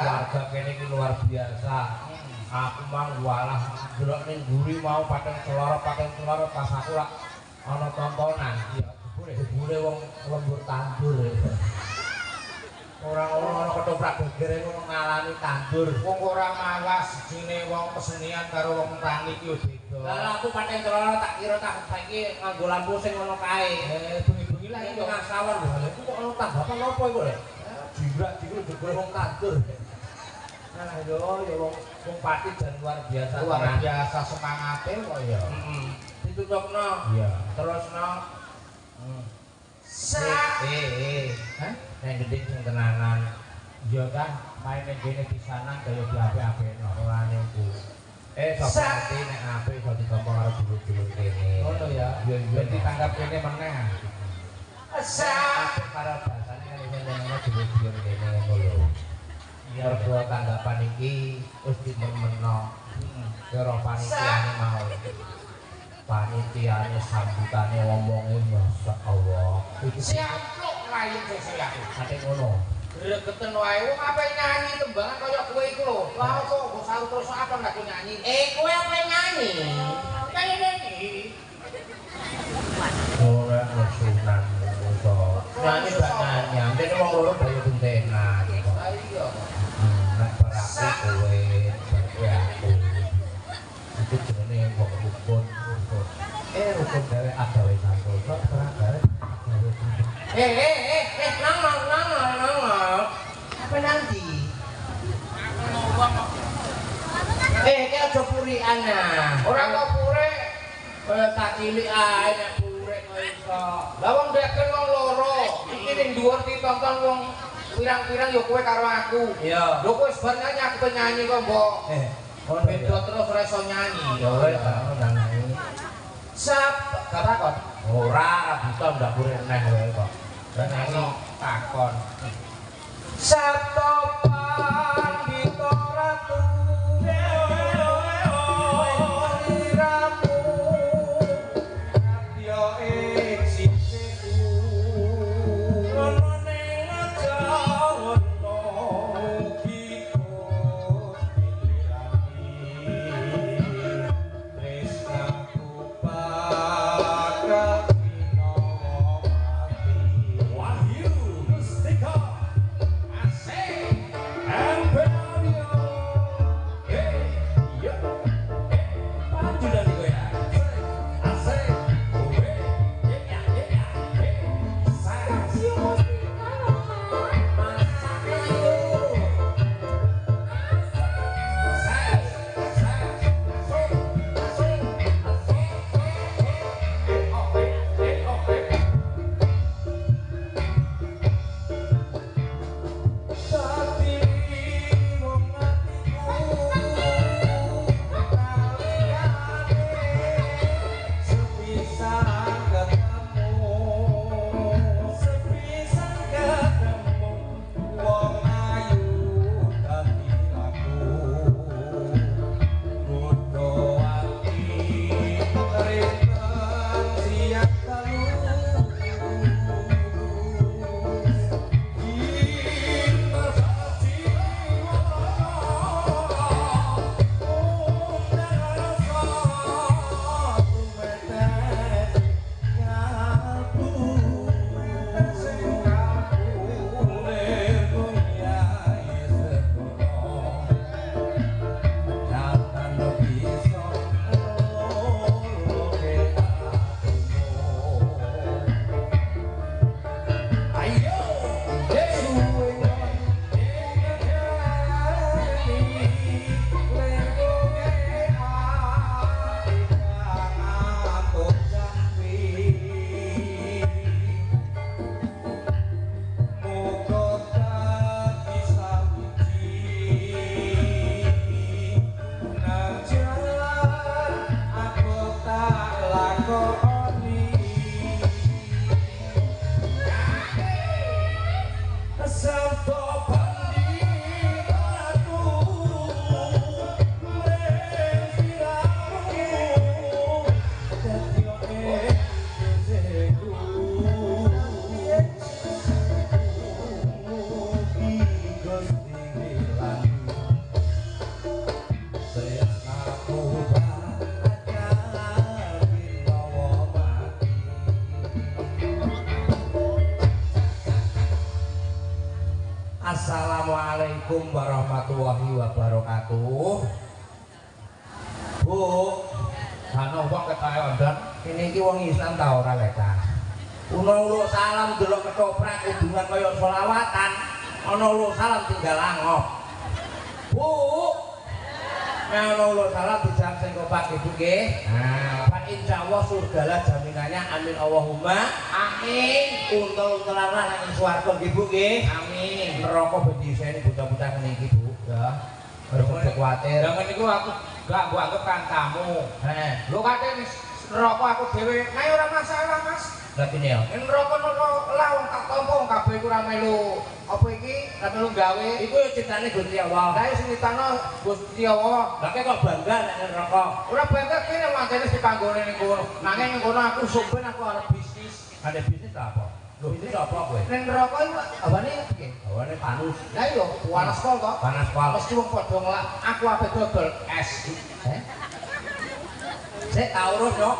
Warga kene iki luar biasa. Aku mang walah delok ning mburi mau pating celoro pas aku lak ana tontonan. Ya jebule wong lembur tandur. Ora ono ketoprak geger ngono ngalami tandur. Wong ora mawas jine wong kesenian karo wong tani iki yo beda. Lah aku pating celoro tak kira tak saiki nganggo lampu sing ngono kae. Bengi-bengi lah yo ngasawan lho. Iku kok ono tanggapan opo iku lho? Jibrak dikira jebule wong tandur. Nah, yo wong pati jan luar biasa. Luar biasa semangate kok ya. Heeh. Ditutupno. Iya. Terusno. Hah? Nek gending sing tenanan. Iya kan, main ning kene pisanan kaya diape-apeno ora niku. Sapa ngerti nek apik iso ditampa karo dulur-dulur kene. Ngono ya. Iya iya. Dadi tanggap kene meneh. Apik karo basane kan iso nyenengno dulur-dulur kene ngono lho. Mergo tanggapan iki wis dimenmeno. Karo panitiane mau. Panitiane sambutane ngomonge masyaallah. Siamplok layu sesuk aku. Ate ngono. Gregeten wae wong ape nyanyi tembangan kaya kowe iku lho. Lah kok mbok saru terus apa ndak nyanyi? Kowe ape nyanyi? Kene iki. Ora nesunan iso. Nyanyi gak nyanyi, dene wong loro bayo bentenan. Iya. Nek paraku kowe ya aku. Itu jenenge wong rukun. Rukun dhewe agawe santoso, ora gawe. Nang. Apa nanti? Iki aja purian nah. Ora kok pure. Kaya tak cilik ae nek pure kok iso. Lah wong deken wong loro. Iki ning dhuwur ditonton wong pirang-pirang ya kowe karo aku. Iya. Lho kowe bar nyanyi aku penyanyi kok, Mbok. Kon beda terus ora iso nyanyi. Ya wis nang nyanyi. Sap, takon. Ora bisa ndak pure neh wae kok. Nyanyi takon. Satopan ditoratu Assalamualaikum warahmatullahi wabarakatuh. Bu, ana wong ketahe ondan. Kene iki wong Islam ta ora lek ta? Ulo salam delok ketoprak hubungan kaya selawatan. Ana ulo salam tinggal angop. Bu. Nah, ana ulo salam dijak sing kopak ibu nggih. Nah, Pak insyaallah surgalah jaminannya. Amin Allahumma amin. Untel-untelan nang swarga nggih Bu nggih. Amin. Neraka ben diseni buta-buta ngene iki Bu, ya. Ora kuwatir. Lah ngene iku aku gak mbok anggap kancamu. Lho kate wis neraka aku dhewe. Nah ora masalah, Mas. Lah kene ya. Neraka lah wong tak tampa wong kabeh iku ora melu apa iki? Ora melu gawe. Iku yo ciptane Gusti Allah. Lah sing ditano Gusti Allah. Lah kok bangga nek neraka. Ora bangga kene mangkene dipanggone ning kono. Nanging ning kono aku sumpen aku arep bisnis. Ada bisnis apa? Lho bisnis apa kowe? Ning neraka iku awane piye? Awane panas. Lah iya, panas kok kok. Panas kok. Mesti wong padha ngelak. Aku ape dodol es. Sik tak urus yo.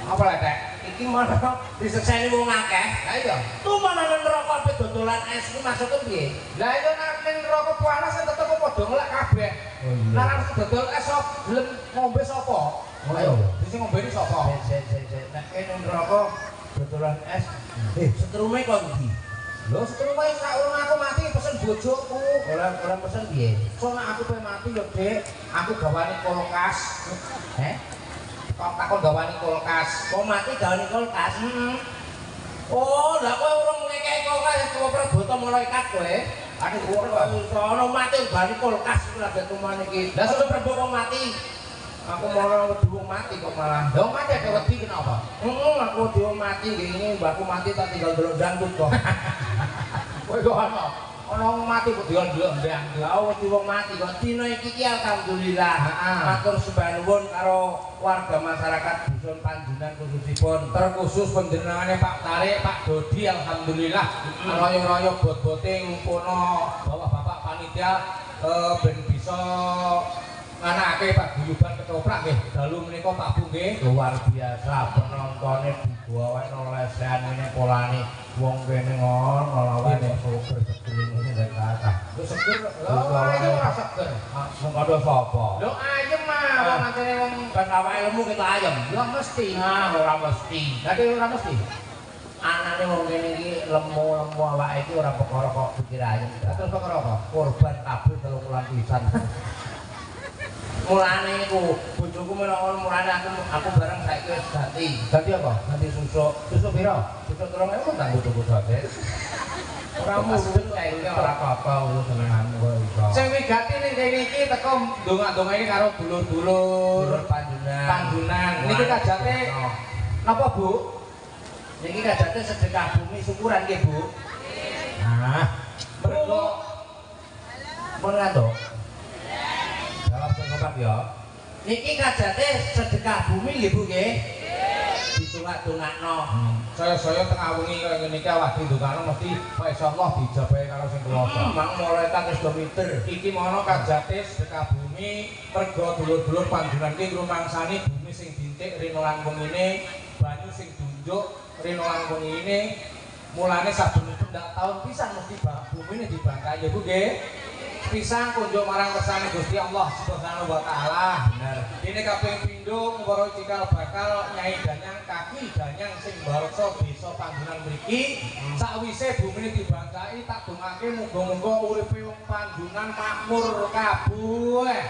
Apa lek Tek? Iki mana disekseni wong akeh. Lah iya. Tumana nang neraka ape dodolan es iki maksudku piye? Lah iya nang neraka panas tetep padha ngelak kabeh. Oh iya. Nang dodol es kok gelem ngombe sapa? Ayo, sing ngombeni sapa? Sik. Nek ning neraka dodolan es. Setrume kok ndi? Lho setrume sak urung aku mati pesen bojoku. Ora pesen piye? Soale aku pengen mati yo, Dik. Aku gawane kulkas. Kok takon gawane kulkas. Kok mati gawane kulkas? Oh, lah kowe urung ngekeki kulkas kowe preboto malaikat kowe. Aduh ora ono mati gawane kulkas iku lagi tumane iki. Lah sudah prebo kok mati. Aku mau wedi mati kok malah. Lah mati ada wedi kenapa? Aku wedi mati ngene mbakku mati tak tinggal delok dangdut kok. Kowe kok ana wong mati kok delok dangdut. Lah wedi wong mati kok dina iki alhamdulillah. Matur sembah nuwun karo warga masyarakat Dusun Panjunan khususipun terkhusus panjenengane Pak Tarik, Pak Dodi alhamdulillah royo-royo bot-bote ngumpuno bapak-bapak panitia ben bisa anake Pak Guyuban ketoprak nggih. Dalu menika Pak Bu nggih luar biasa penontonnya digawekno lesehan ngene polane wong kene ngono lawane seger ngene dari kathah. Lho seger lho ora seger. Wong padha sapa? Lho ayem mah wong ngene wong ben awake lemu kita ayem. Lho mesti. Ora mesti. Lah ora mesti. Anane wong kene iki lemu-lemu awake iki ora perkara kok pikir ayem. Terus perkara apa? Korban kabeh 3 wulan pisan. Mulane iku bojoku menawa mulane aku bareng saiki wis ganti. Ganti apa? Ganti susuk. Susuk piro? Susuk 3.000 tak bojoku dadi. Ora mungkin saiki ora apa-apa urus senenganmu kok iso. Sing wigati ning kene iki teko ndonga-ndonga iki karo dulur-dulur Panjunan. Niki kajate napa, Bu? Niki kajate sedekah bumi syukuran nggih, Bu. Nah, mergo mun ngantuk ya. Niki kajate sedekah bumi nggih Bu nggih. Ditungak-tungakno. Saya tengah wengi kaya ngene iki awake ndongakno mesti kok insyaallah dijabahi karo sing kuwasa. Mang malaikat wis do mider. Iki mono kajate sedekah bumi mergo dulur-dulur Panjunan iki ngrumangsani bumi sing dintik rino langkung ini, banyu sing dunjuk rino langkung ini. Mulane saben pendak taun pisan mesti bumine dibangkai ya Bu nggih. Pisang kunjuk marang kersane Gusti Allah Subhanahu wa taala. Bener. Ini kaping pindho ngoro cikal bakal Nyai Danyang kaki Danyang sing barsa desa Panjunan mriki. Sakwise bumine dibangkai tak dongake muga-muga uripe wong Panjunan makmur kabeh.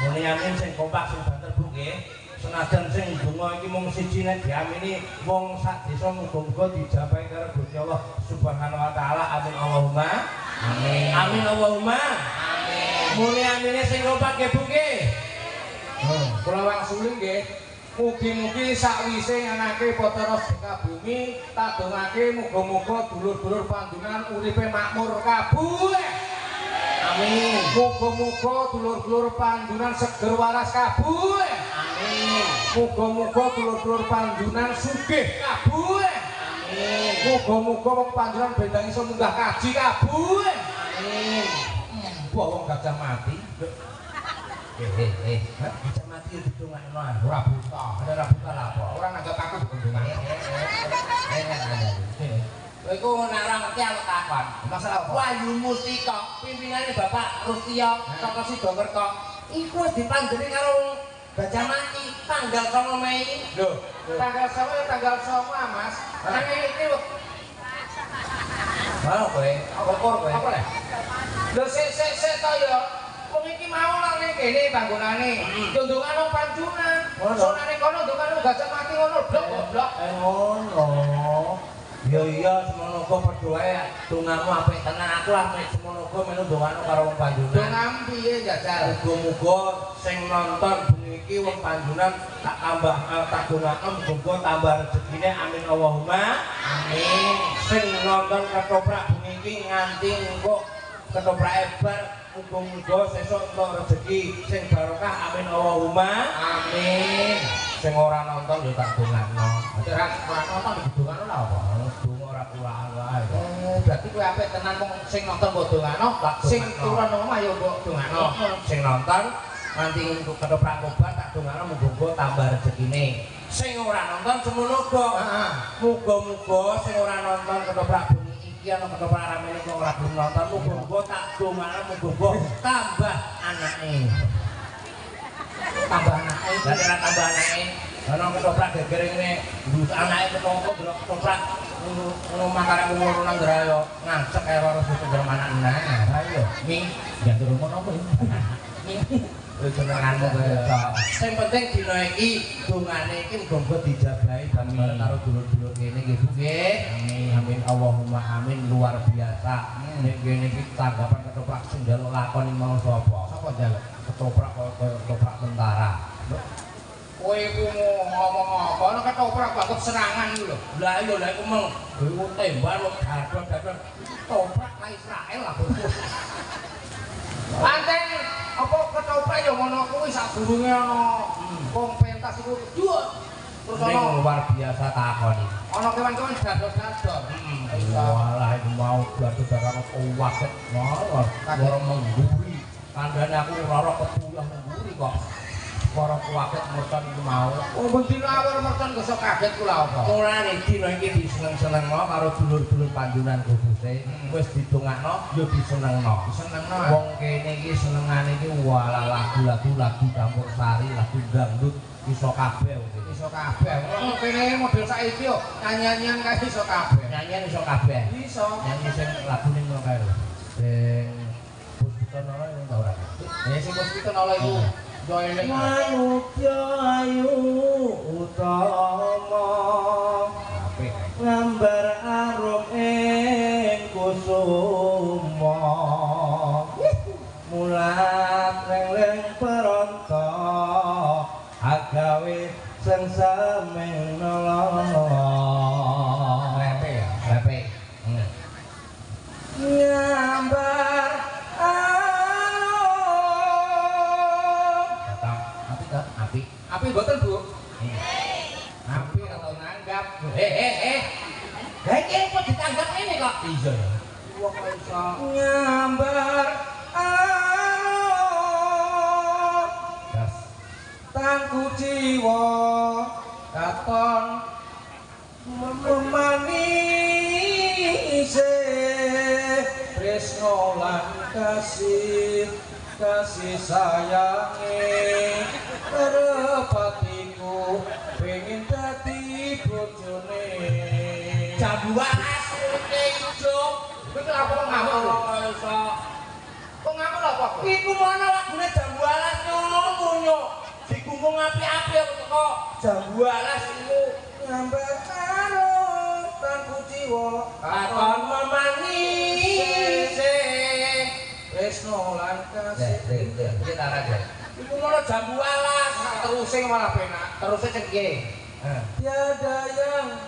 Muni amin sing kompak sing banter Bu nggih. Senajan sing donga iki mung siji nek diamini wong sak desa muga-muga dijabahi karo Gusti Allah Subhanahu wa taala. Amin Allahumma amin. Amin Allahumma amin. Muni amine sing kompak nggih Bu nggih. Kula wangsuli nggih. Mugi-mugi sakwise nganake Batara Sedekah Bumi tak dongake muga-muga dulur-dulur Panjunan uripe makmur kabeh. Amin. Muga-muga dulur-dulur Panjunan seger waras kabeh. Amin. Muga-muga dulur-dulur Panjunan sugih kabeh. Amin. Muga-muga wong Panjunan bendang iso munggah kaji kabeh. Amin. Mbok wong gajah mati. Gajah mati yo didongakno ora buta. Ora buta lha apa? Ora nanggap aku didongakno. Iku nek ora ngerti aku takon. Masalah apa? Wahyu Mustika, pimpinane Bapak Rustio saka Sidokerto. Iku wis dipanggeni karo Gajah Mati tanggal 9 Mei. Lho, Tanggal 9 ya tanggal 9, Mas. Nang iki lho. mau kowe, apa kowe? Apa le? Lho sik to ya. Wong iki mau nang ning kene panggonane. Yo ndongano panjunan. Sonane kono ndongano Gajah Mati ngono blok goblok. Ngono. Iya semono uga berdoa dongamu apik tenan aku lah nek semono uga melu dongano karo wong Panjunan. Dongam piye jajal? Muga-muga sing nonton bengi iki wong Panjunan tak tambah tak dongakno muga tambah rezekine amin Allahumma amin. Sing nonton ketoprak bengi iki nganti engko ketoprak bar muga-muga sesuk entuk rezeki sing barokah amin Allahumma amin. Sing ora nonton yo tak dongakno. Ora nonton didongano lha apa? Donga ora kulaan wae. Berarti kowe apik tenan wong sing nonton mbok dongano, sing turun omah ya mbok dongano. Sing nonton nanti untuk ketoprak obat tak dongano muga-muga tambah rezekine. Sing ora nonton semono uga. Heeh. Muga-muga sing ora nonton ketoprak bengi iki ana ketoprak ramene kok ora gelem nonton muga-muga tak dongano muga-muga tambah anake. Tambah anake. Dadi ora tambah anake. Ana ketoprak geger ngene, ndut anake ketoprak blok ketoprak ngono makare umur nang Graya ngancek kaya ora sesuk anak nah. Ayo, mi ya turun apa iki? Senenganmu kaya sing penting dina iki dongane iki muga-muga dijabahi bareng karo dulur-dulur kene nggih Bu nggih. Amin. Amin Allahumma amin luar biasa. Nek kene iki tanggapan ketoprak sing njaluk lakoni mau sapa? Sapa njaluk? Ketoprak kaya ketoprak tentara. Kowe iku ngomong apa? Ana ketoprak banget serangan iku lho. Lah iya lek meng kowe tembak kok dadon-dadon ketoprak ka Israel lah. Panten apa ketoprak ya ngono kuwi sadurunge ana wong pentas iku duh. Terus Ini ana luar biasa takoni. ana kewan-kewan dadon-dadon. Walah itu mau dadon-dadon waket malah ora mengguri. Kandhane aku ora kepuyah mengguri kok. Para kuwaget merton iku mau. Oh bendina awal merton iso kaget kula apa? Mulane dina iki diseneng-senengno karo dulur-dulur Panjunan khususé. Wis didongakno ya disenengno. Disenengno. Wong kene iki senengane iki walah lagu-lagu campursari, lagu dangdut iso kabeh. Iso kabeh. Wong kene model saiki yo nyanyian kae iso kabeh. Nyanyian iso kabeh. Iso. Nyanyi sing lagune ngono kae lho. Sing Puspitono ora tau ora. Ya sing Puspitono iku yo eling. Manukya ayu utama Apik. ngambar arum ing kusuma mulat leng peronta agawe sengsameng nolong Repe ya. repe ngambar api Api mboten, Bu? Api atau nanggap. iki kok ditanggap ini kok iya ya Wong kok iso ngambar gas tangku jiwa katon memanise tresno lan kasih sayange terepatiku pengen dadi bojone jambuanas rute hidup Kowe kenapa kok ngamuk lho? Kok ngamuk lho kok? iku mana lagune jambuanas nyonyo digunggung api-api kok jambuanas iku ngambar karo tangku jiwa katon memanise tresno lan kasih kita aja iku mana jambuanas Terusing malah penak. Terusnya sing piye? tiada yang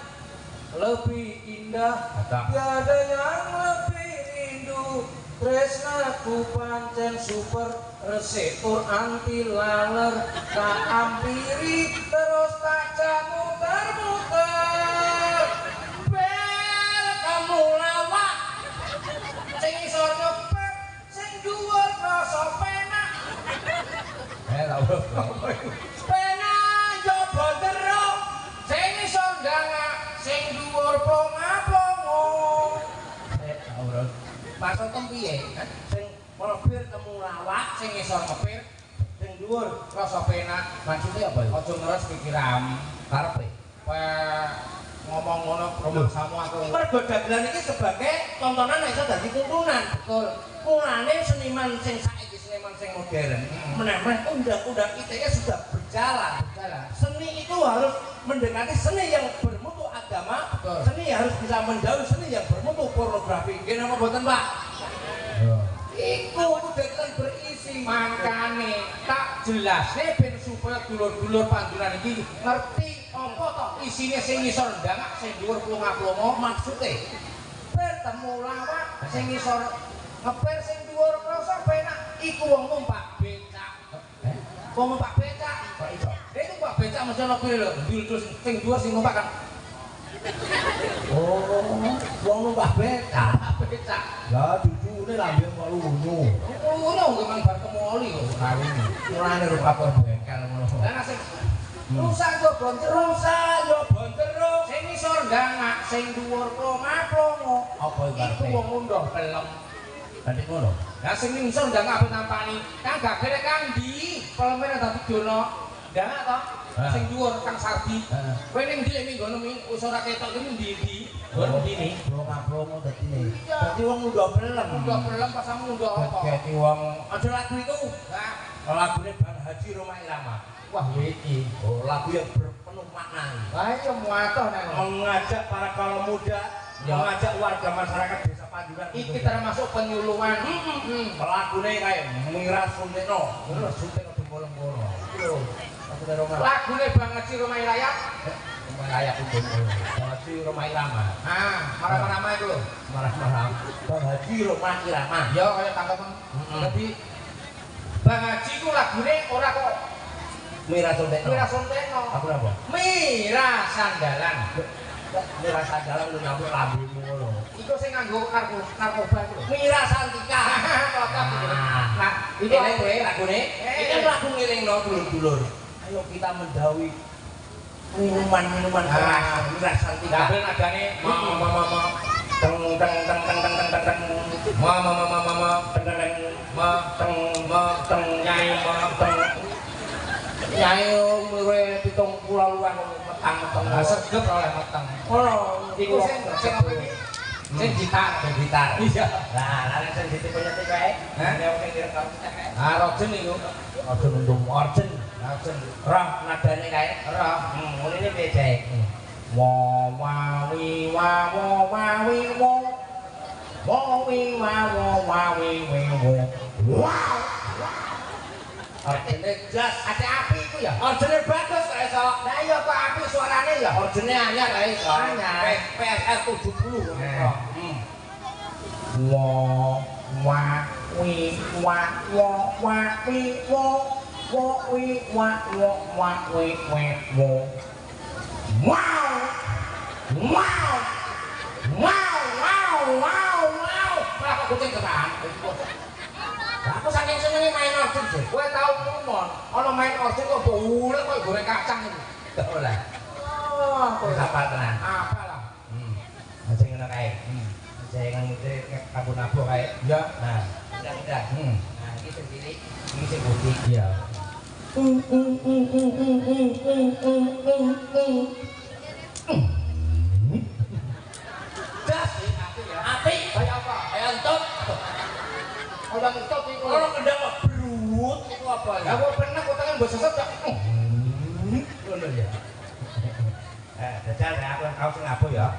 lebih indah tiada yang lebih rindu tresnaku pancen super resik tur anti laler tak ampiri terus tak muter-muter bel kamu lawak sing isor nyopet sing dhuwur rasa penak penak njaba terus Sing iso ndangak, sing dhuwur ponga-pongo. Maksudnya piye? Sing melebir temulawak, sing ngisor ngepir, sing dhuwur rasa penak. Maksudnya apa? Aja ngeres pikiran karepe. Ngomong ngono rumangsamu aku. Mergo dagelan iki sebagai tontonan nek iso dadi tuntunan. Betul. Mulane seniman sing saiki seniman sing modern. Meneh-meneh undang-undang ITE sudah berjalan. Seni itu harus mendekati seni yang bermutu agama. Betul. Seni harus bisa menjauhi seni yang bermutu pornografi. Nggih napa mboten, Pak? Iku dagelan berisi. Makane tak jelasne ben supaya dulur-dulur panjenengan iki ngerti apa to isine sing ngisor ndangak sing dhuwur plonga-plonga maksude bertemu lawak sing ngisor ngeper sing dhuwur rasa penak iku wong numpak becak. Wong numpak becak kok iso? Itu numpak becak mesti ana kuwi lho, ndul sing dhuwur sing numpak kan. Oh, wong numpak becak. Lah dudune lambe kok lunyu. Lunyu memang bar kemoli kok kawine. Mulane rupa bengkel ngono. Lah sing rusak yo bonteruk. Sing ngisor ndangak, sing dhuwur plonga-plonga. Apa iku wong undang pelem. Dadi ngono. Lah sing ngisor ndangak apa nampani? Kang gagere Kang ndi? Pelemene dadi dono. Ndangak to? Sing dhuwur Kang Sardi. Kowe ning ndi ning ngono wis ora ketok iki ndi? Ngono ndi ni? Plonga-plonga dadine. Dadi wong undang pelem. Undang pelem pasamu undang apa? Dadi wong aja lagu iku. Lah lagune Bang Haji Roma Irama. Wah iki lagu yang berpenuh makna. Wah iya muatoh nang mengajak para kaum muda, mengajak warga masyarakat desa Panjuran. Iki termasuk penyuluhan. Lagune kae Mira Sunteno. Sunteno Dembolong-bolong. Lho, aku dari Roma. Lagune Bang Haji Roma Iraya. Roma Iraya itu Bang Haji Roma Irama. Marah-marah itu lho. Marah-marah. Bang Haji Roma Irama. Ya kaya tanggapan. Dadi Bang Haji ku lagune ora kok Mira Sunteno. Aku apa? Mira Sandalan. Mira Sandalan lu nyambut lambemu ngono. Iku sing nganggo narkoba iku lho. Mira Santika. Nah, iki kowe lagune. Iki lagu ngelingno dulur-dulur. Ayo kita mendhawuhi minuman-minuman keras. Mira Santika. Kabeh nadane mama teng teng teng teng teng teng teng mama teng teng teng nyai teng nyai umure 70-an metang-metang segep oleh meteng. Ono iku sing apa iki? Sing gitar. Iya. Lah, lare sing ditipe-tipe kae. Nek sing direkam kae. Rojen iku. Rojen undung Rojen. Roh nadane kae. Roh. Mulane piye jae? Wa wa wi wa wa wi wa. Wa wi wa wi wo. Wow. Orjene jas, ate api iku ya. Orjene bagus kok iso. Lah iya kok api suarane ya. Orjene anyar lah iso. Anyar. PSR 70. Wa wi wa wa wi wo. Wa wi wa wi wo. Wow. Lah kok kucing keran. Aku saking senenge main orjen sih. Kowe tau ngomong, ana main orjen kok boleh kok goreng kacang itu. Gak oleh. Oh, kowe hafal tenan. Hafal lah. Aja ngono kae. Aja ngene kabun-abuk kae. Ya. Nah, udah. Nah, iki sing cilik, iki sing putih. Iya. Das, api. Kayak apa? Kayak entot. Orang itu orang kendang berut itu apa ya? Aku pernah kau tangan bersesat tak? Benar ya. Jajal ya aku kau sing apa ya?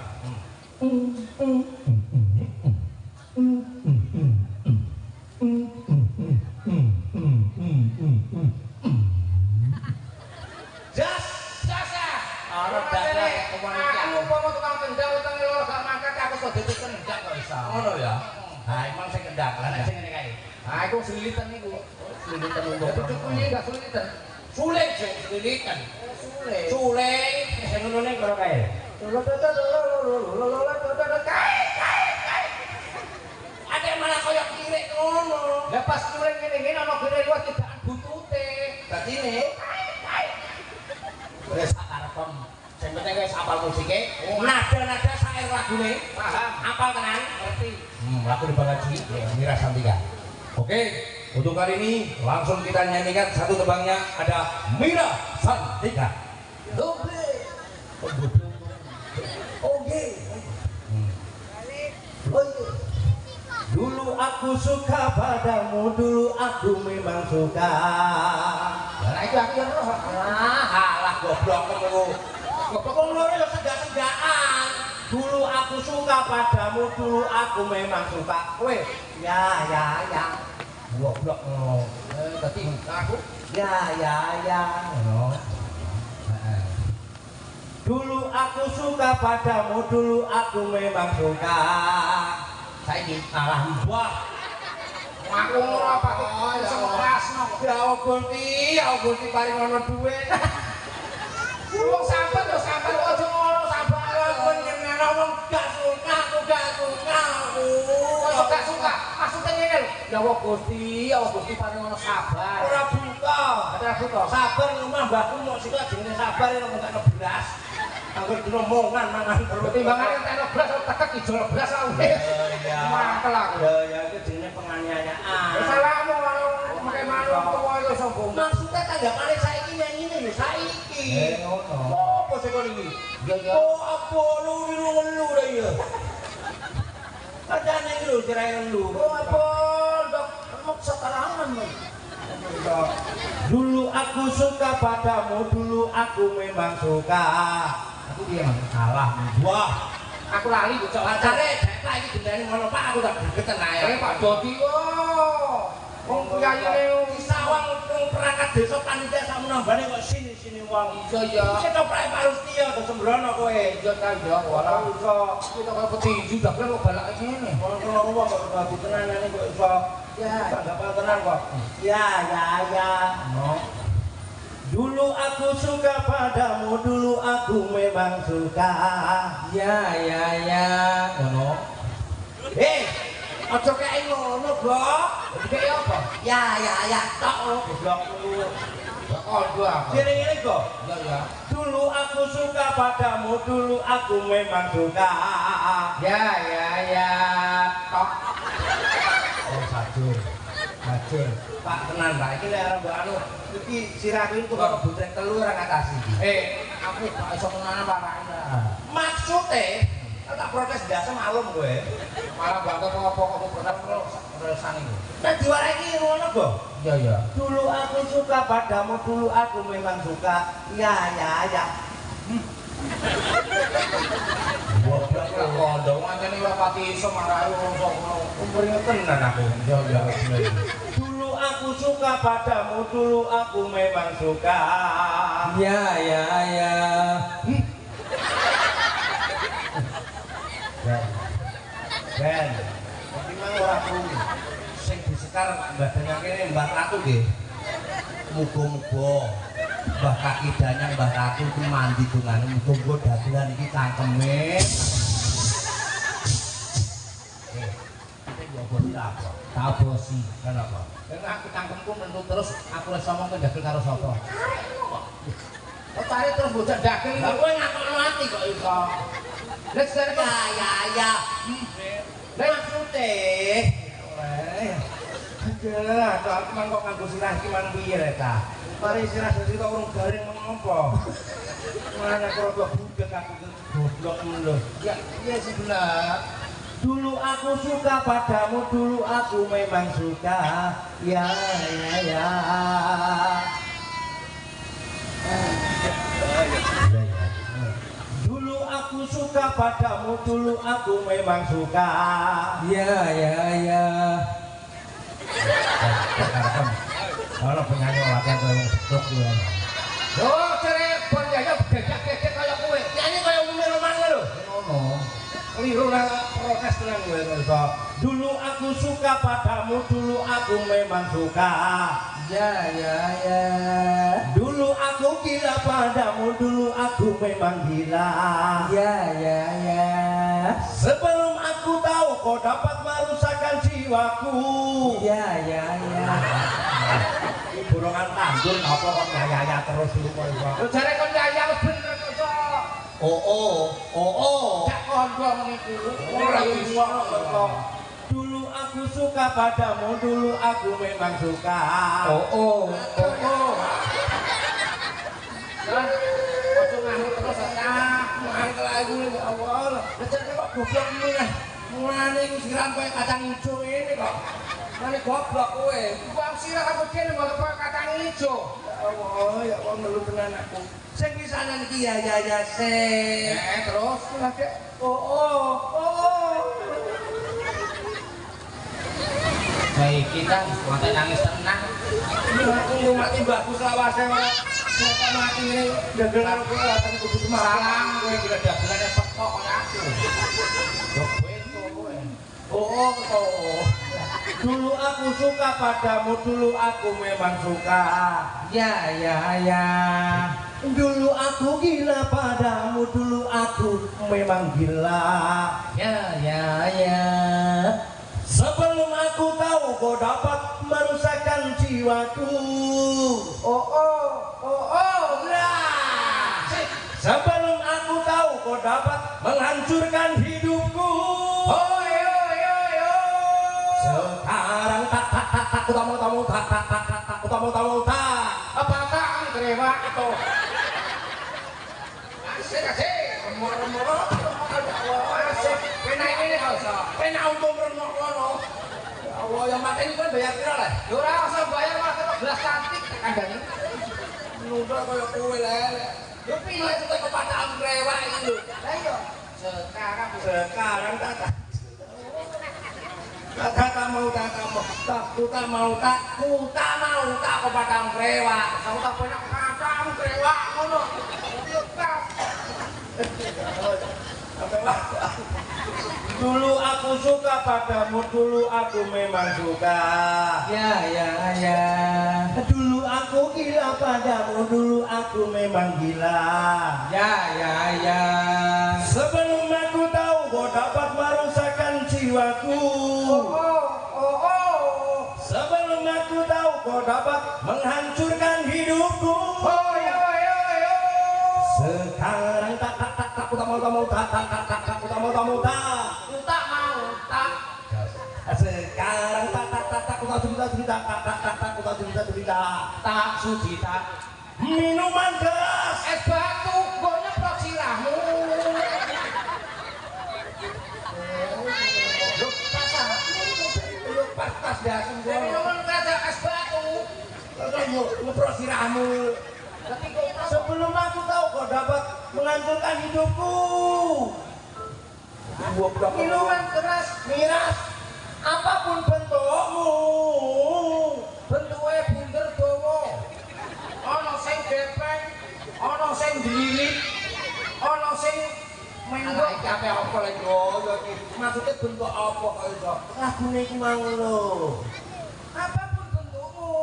Jas ya. Orang dalam komunikasi. Aku mau tukang kendang utang lor gak mangkat aku sudah jadi kendang kok bisa. Oh ya. Nah, emang saya kendang lah, saya ngene kae. Nah, iku sulitan niku. Sulitan untuk. Tapi cukunya enggak sulitan. Sulit sih, sulitan. Sulit. Sing ngono ning karo kae. Ada malah koyo kirek ngono. Lah pas kirek ngene-ngene ana kirek liwat tidaan butute. Dadine. Wis sakarepem. Sing penting wis apa apal musiknya, nada-nada sair lagune, Paham. apal tenan, Ngerti. lagu di Banggaji, Mira Santika. Oke, untuk kali ini langsung kita nyanyikan satu tebangnya ada Mira Santika. Doble. Oke. Dulu aku suka padamu, dulu aku memang suka. Lah itu aku yang roh. Alah goblok kamu. Goblok wong loro ya sedak-sedakan. Dulu aku suka padamu, dulu aku memang suka. Kowe ya. Goblok ngono. Dadi aku Ya. Ngono. Dulu aku suka padamu, dulu aku memang suka. Saiki kalah mbah. aku ora pati semprasno. Ya Gusti paring ono dhuwit. Wong sabar yo sabar aja ngono sabar. Kon nyenengno wong gak suka, aku gak suka. Kok gak suka? Maksudnya ngene lho. Ya Gusti paring ono sabar. Ora buta. Ada buta. Sabar rumah mbahku mau sik jenenge sabar yen ngene beras. Angger dino mongan mangan terus. Timbangane entekno beras tekek ijol beras aku. Ya. Mangkel aku. Ya itu jenenge penganiayaan. Wis salahmu karo make manuk tuwa yo sombong. Maksudnya tanggapane saiki nyanyine lho saiki. Ngono. Apa sih kok iki? Ya. Oh, apa lu ngelu ra ya? Kadane iki lho cerai ngelu. Oh apa ndok remuk sekarangan lho. Dulu aku suka padamu, dulu aku memang suka. Aku piye, Mang? Salah. Wah, Aku lali bocah acare dek iki gendane ngono Pak, aku tak gregeten ae. Pak Dodi kok. Wong kuyayine sawang perangkat desa panitia sak menambane kok sini wong. iya. Ketoprake Pak Rustia ke sembrono kowe. Iya ta ya ora Iso kita kaya petinju dablek kok balak ngene. ngono wong kok dadi tenanane kok iso. Ya. Tanggap tenan kok. Ya. No. Dulu aku suka padamu, dulu aku memang suka. Ya. Ngono. Aja kayak ngono, Bro. Kayak apa? Ya, tok goblok lu. Oh, dua. Jenenge kok. Ya. Dulu aku suka padamu, dulu aku memang suka. Ya. Tok. Oh, sajur. Pak tenan, Pak. Iki lek mbok anu, iki sirahku iku kok butrek telu ora ngatasi iki. Aku gak iso menana parane. Maksude tak protes ndase malum kowe. Malah bangga apa kok protesan iku. Nek diwarahi ngono, Go. Iya. Dulu aku suka padamu, dulu aku memang suka. Ya. Goblok lah kondo, ngancane ora pati iso marahi wong sono. Umur tenan aku. Ya. Dulu aku suka padamu, dulu aku memang suka. Ya. Ben. Iki mang ora krungu. Sing disekar badannya kene Mbah Ratu nggih. Muga-muga Mbah Kaki Danyang Mbah Ratu ku mandi dongane muga-muga dagelan iki cangkeme. Kita yo bosi apa? Tak bosi. Kenapa? Karena aku cangkemku mentu terus aku wis ngomong ke dagel karo sapa. Cari terus bocah dagel Lah iki. kowe ngakoni mati kok iso. Lek sare Ya. Maksude. Aduh, aku mang kok nganggo sirah iki mang piye rek ta? Mari sirah sesi kok urung garing ngopo. Mana kok budek aku goblok lho. Ya, iya sih benar. Dulu aku suka padamu, dulu aku memang suka. Ya. Dulu aku suka padamu, dulu aku memang suka. Ya. Kalau penyanyi latihan kaya wong setruk kuwi. Oh, cere bon jaya gedek-gedek kaya kowe. Nyanyi kaya umumnya roman lho. Ngono. Keliru nang protes tenan kowe iso. Dulu aku suka padamu, dulu aku memang suka. Ya. Dulu aku gila padamu, dulu aku memang gila. Ya. Sebelum aku tahu kau dapat merusakkan jiwaku. Ya. Borongan tandur apa kok ya terus lu kok iso. Lu jare kon jaya bener kok. Gak kondong niku. Ora iso kok. Dulu aku suka padamu, dulu aku memang suka. Lah, ojo nganu terus mangkel lagu ya Allah. Lecet kok goblok meneh. Mulane iku siram koyo kacang ijo ngene kok. Mane goblok kowe. Wong sirah aku kene malah koyo kacang ijo. Ya Allah ngelu tenan aku. Sing pisanan iki ya sing. Terus lagi. Baik kita mati nangis tenang. Aku mati bagus lawase ora. Saya mati ini dagelan aku rasane kudu salam kowe udah dagelane pekok koyo aku. Dulu aku suka padamu, dulu aku memang suka. Ya. Dulu aku gila padamu, dulu aku memang gila. Ya. Sebelum aku tahu kau dapat merusakkan jiwaku. Lah. Sebelum aku tahu kau dapat menghancurkan hidupku. Sekarang tak utamu tak. Apa tak kerewak itu? Asik. Remor. Asik. Penak ini kau sa. Penak untung remor kono. Ya Allah, yang mati ini kan bayar pira lah? Ya ora usah bayar mas, gelas cantik kandhane. Nuntut kaya kowe lele. Yo piye itu kepataan kerewak iki lho. Lah iya. Sekarang tak. Tak mau kepada krewak. Kamu tak banyak kacang krewak ngono. Dulu aku suka padamu, dulu aku memang suka. Ya. Dulu aku gila padamu, dulu aku memang gila. Ya. Sebelum aku tahu kau dapat merusakkan jiwaku. Sebelum aku tahu kau dapat menghancurkan hidupku. Sekarang tak mau tak. Sekarang tak sudi tak. Minuman keras es batu gue nyeplok sirahmu. Pas dah semua. Minuman keras es batu. Yuk nyeplok sirahmu. Sebelum aku tahu kau dapat menghancurkan hidupku. Minuman keras, miras, apapun bentukmu. Bentuknya bunder dawa. Ana sing gepeng, ana sing dililit, ana sing menggok. Iki ape apa lagi yo iki? Maksudnya bentuk apa kok iso? Lagune iki mang lho. Apapun bentukmu.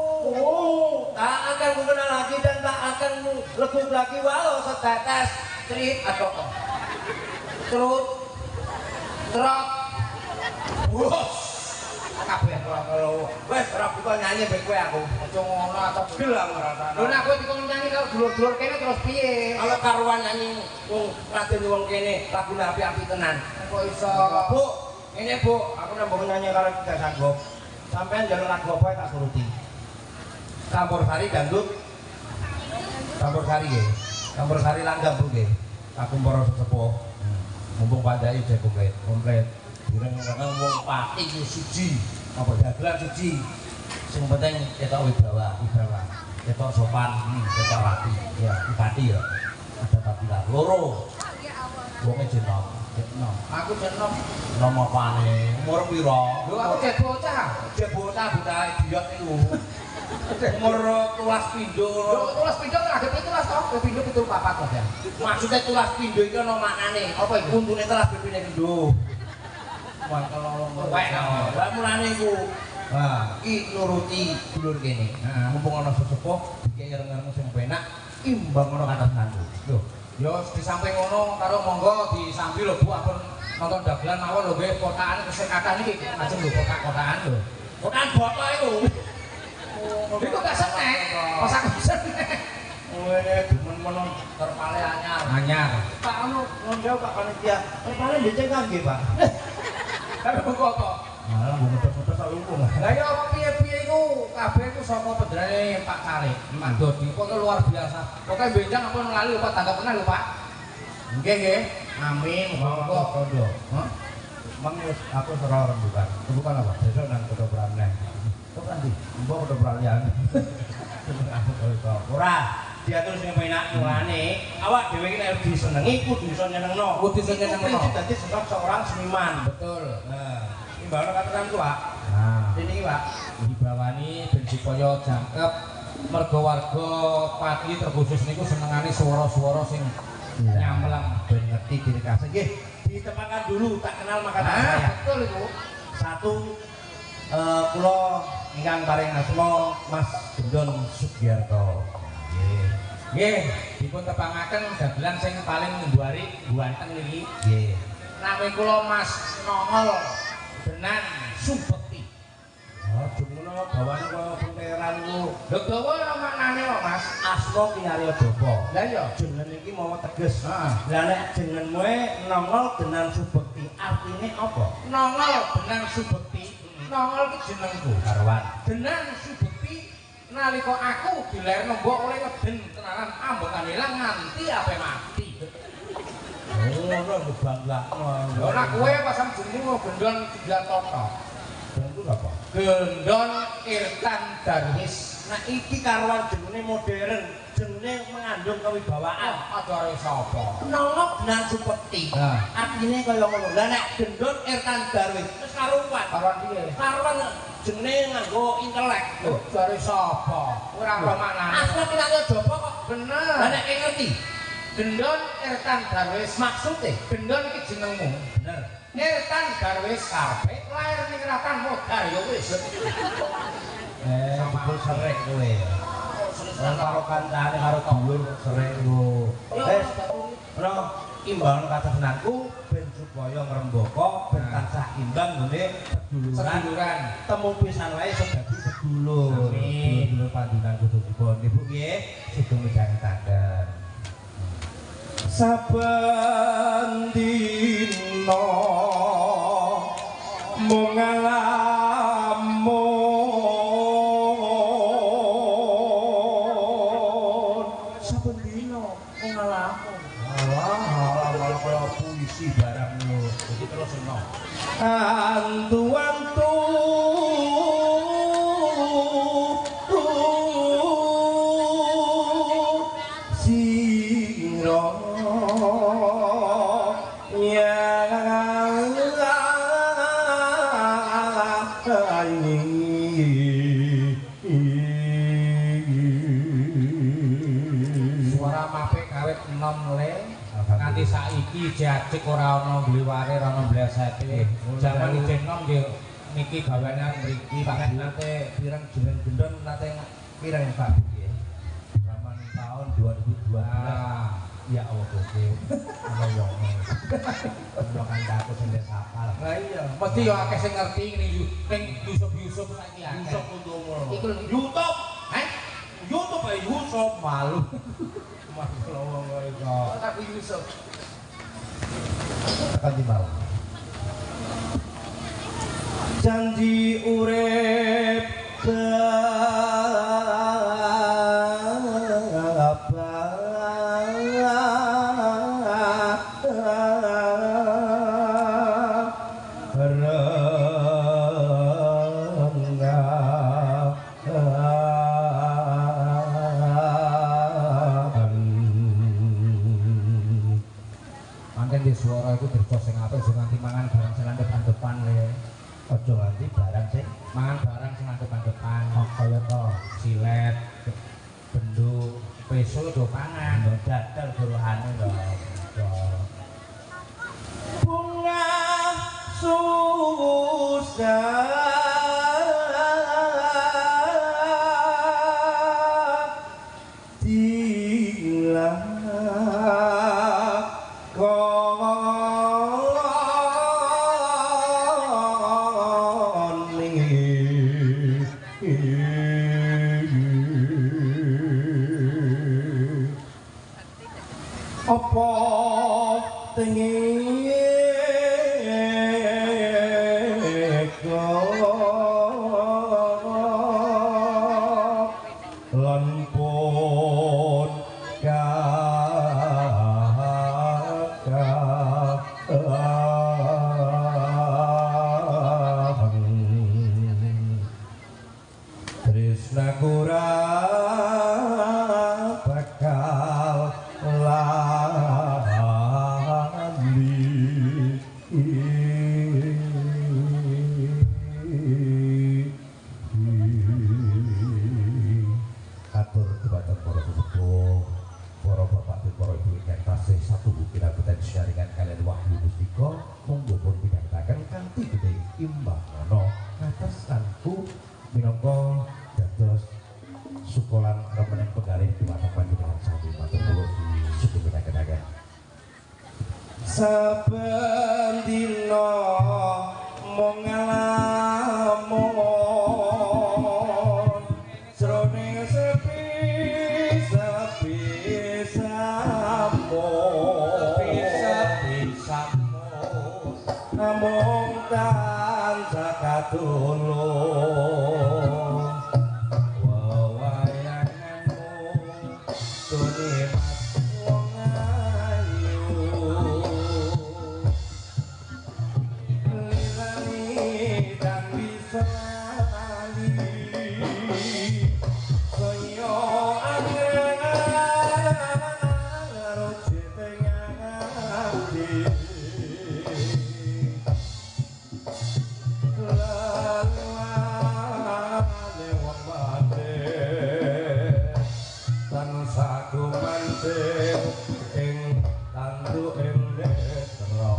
Tak akan mengenal lagi dan tak akan lekuk lagi walau setetes trit atau trut trot. Wos. Kabeh kalau wis ora butuh nyanyi mbek kowe aku. Aja ngono atau bilang rasane. Lho nek kowe dikon nyanyi karo dulur-dulur kene terus piye? Kalau karuan nyanyi wong raden wong kene lagune api-api tenan. Kok iso? Bu, ini Bu, aku nembung nyanyi karo tidak sanggup. Sampeyan njaluk lagu apa tak turuti. Campursari dangdut. Campursari nggih. Campursari langgam Bu nggih. Aku para sesepuh. Mumpung padai jek komplit. Durung wong pati ku siji, apa dagelan siji. Sing penting ketok wibawa. Ketok sopan, ketok rapi. Ya, pati ya. Ada tapilah loro. Wonge jenom. Aku jenom. Nom apane? Umur pira? Lho aku cek bocah. Cek bocah buta idiot niku. Umur tulas pindho. Lho tulas pindho teragep tulas to? Pindho 74 to, ya. Maksudnya tulas pindho iki ana maknane. Apa iki? Untune telas pindho pindho. Lah mulane iku. Iki nuruti dulur kene. Mumpung ana sesepuh dikek ireng-ireng sing penak imbang ana kathah nanggo. Lho, ya di samping ngono karo monggo disambi lho Bu ampun nonton dagelan mawon lho nggih kotakan sing kathah niki ajeng lho kotak-kotakan lho. Kotakan botol iku. Iku gak seneng. Pas aku seneng. Ngene demen menon terpale anyar. Anyar. Pak anu ngonjau Pak panitia. Terpale becek nggih, Pak. Tapi kok apa? Malah muter-muter sak lumpung. Lah ya apa piye-piye iku kabeh iku saka penderane Pak Khalid. Pak Dodi pokoke luar biasa. Pokoke benjang ampun lali Pak tanggap pernah lho Pak. Nggih nggih. Amin. Monggo Kondo. Hah? Mang wis aku ora rembukan. Rembukan apa? Besok nang kedopran neh. Kok kan di? Mbok kedopran liyan. Aku kok ora diatur sing penak mulane awak dhewe iki nek disenengi kudu iso nyenengno. Kudu iso nyenengno. Itu dadi sebab seorang seniman. Betul. Nah, imbauan katakan ku, Pak. Nah, Ini iki, Pak. dibawani ben supaya jangkep mergo warga Pati terkhusus niku senengane swara-swara sing nyamleng. Ben ngerti diri kasih. Nggih, ditempatkan dulu tak kenal maka tak saya. Betul iku. Satu kula ingkang paring asma Mas Gendon Sugiarto. Nggih. Nggih, dipun tepangaken dagelan sing paling nduari guanteng niki. Nggih. Nami kula Mas Nongol Benan Subekti. Oh, jenenge bawane kaya penteran ku. Lho dawa ana maknane kok Mas. Asma Kinarya Dapa. Lah iya. Jeneng iki mau teges. Heeh. Lah nek jenengmu Nongol Denan Subekti, artine apa? Nongol Benan Subekti. Nongol ki jenengku. Karwan. Denan Subekti nalika aku dilairno mbok oleh ngeden tenanan ambekan ilang nganti ape mati. Oh, ora banggakno. Lho nek kowe pasang jenengmu Gendon Sugiarto. Itu apa? Gendon Irtan Darwis. Nah iki karwan jenenge modern, jenenge mengandung kewibawaan. Adare sapa? Nongok Denan Subekti. Nah. Artine kaya ngono. Lah nek Gendon Irtan Darwis wis karuan. Karuan piye? Karuan jenenge nganggo intelek. Lho, dari sapa? Ora ana maknane. Asma Kinarya Dapa kok. Bener. Lah nek ngerti? Gendon Irtan Darwis Maksude Gendon iki jenengmu. bener. Irtan Darwis karepe lair ning Ratan Modar ya wis. Jebul serek kowe. Wong karo kancane karo dulur serek ku. Wes, ora imbang kasenenganku ben supaya ngrembaka ben tansah imbang ngene seduluran. Seduluran. Temu pisan wae iso dadi sedulur. Amin. Dulur pandunan kudusipun. Ibu nggih, sugeng midhangetaken. Saben dina mung ngalamun saben dina mung ngalamun malah kaya puisi barang lho iki terus eno antu-antu sira Suara mape kawit enom le. Nganti saiki jajek ora ana bliware ora ana blesete. Jaman ijen enom nggih niki gawean mriki Pak nate pirang jeneng gendon nate pirang Pak nggih. Zaman tahun 2012. Ya Allah kowe. Ana wong. Ana kancaku sing wis hafal. Lah iya, mesti yo akeh sing ngerti ning Yusuf saiki akeh. Yusuf Utomo. Iku YouTube. Hah? YouTube ae Yusuf malu. Mas wong iku. Tapi Yusuf. Tekan di bawah. Janji urip Mangken di suara iku dirtos sing apik sing nganti mangan barang sing depan le. Ojo nganti barang sing Mangan barang sing depan. kaya to Silet, bendu, peso do pangan. dadal suruhane lho. Bunga susah dilakoni saben dina mung ngalamun jroning sepi samun namung tansah katulung wewayanganmu tuni wong ayu lilani dan bisa lali koyo angel roti tengah hati lalane wong mate tansah gumanting ing tanduking netra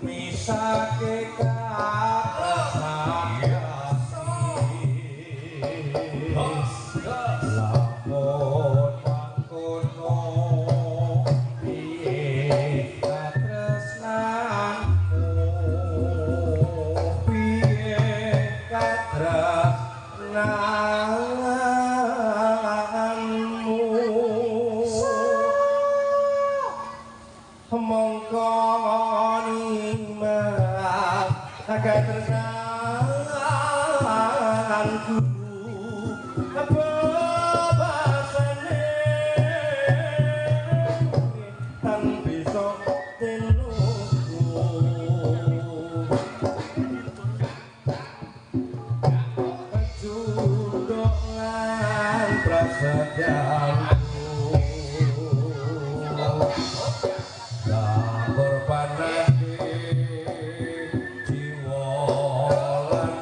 misake lapor mangkono piye katresnanmu piye katresnanmu mongko nimah katresnanku bebasane tan bisa tinuku judok lan prasajanku korbanake jiwa lan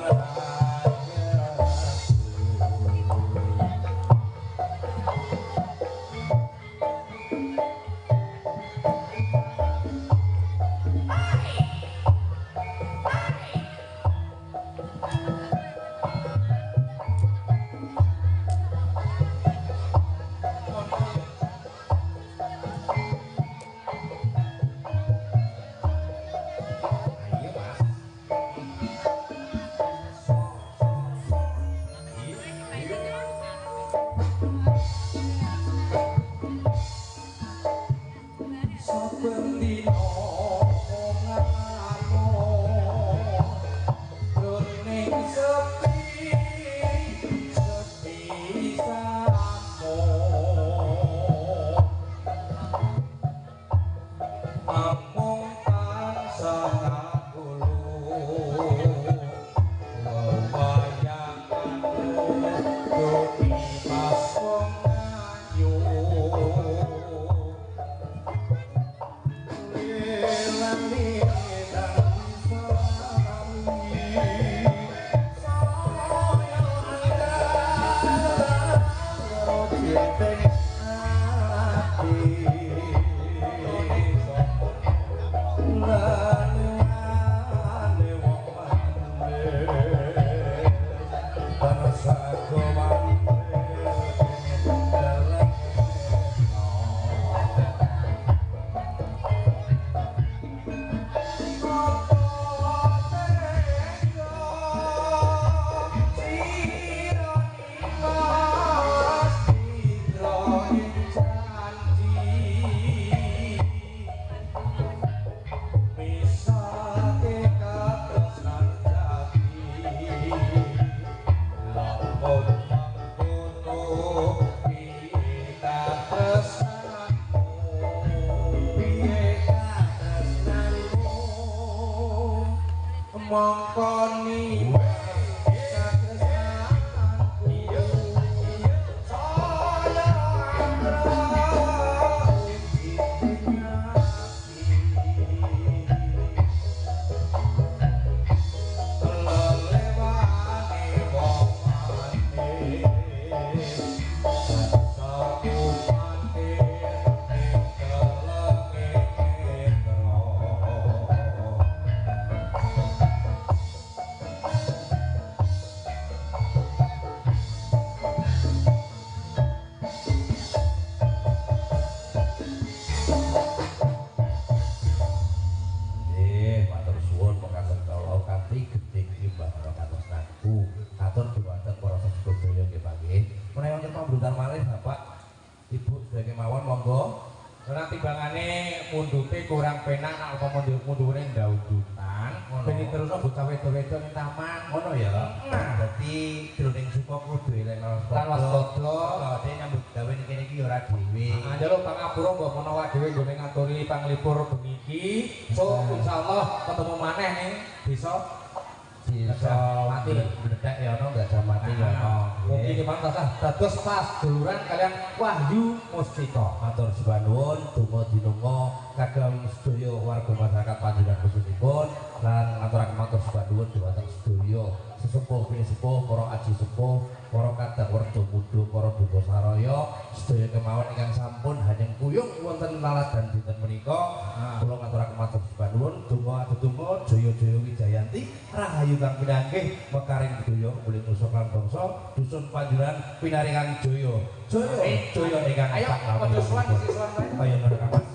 blutar malih Bapak Ibu sebagai mawon monggo. Ora timbangane mundute kurang penak nek apa mundure ndaudutan. Ben terus bocah wedok-wedok ning taman. Ngono ya. Dadi jroning suka kudu elena Lan waspada. Dene nyambut gawe niki niki ora dhewe. Njaluk pangapura mbok menawa awake dhewe nggone ngaturi panglipur bengi iki. So insyaallah ketemu maneh ning desa Mati bledek ya ono gajah mati ya ono. Mungkin iki pantasah dados pas duluran kalian Wahyu Mustika. Matur sembah nuwun donga dinunga kagem sedaya warga masyarakat Panjenengan khususipun lan ngaturaken matur sembah nuwun dhumateng sedaya sesepuh sepuh para aji sepuh para kadang werda muda para duka saraya sedaya kemawon ingkang sampun hanyang kuyung wonten laladan dinten menika kula ngaturaken matur sembah nuwun donga adedonga jaya-jaya wijayanti rahayu kang pinanggih mekaring budaya kulit nusuk lan bangsa dusun Panjenengan pinaringan jaya jaya ingkang Ayo padha sowan isi sowan. kaya ngono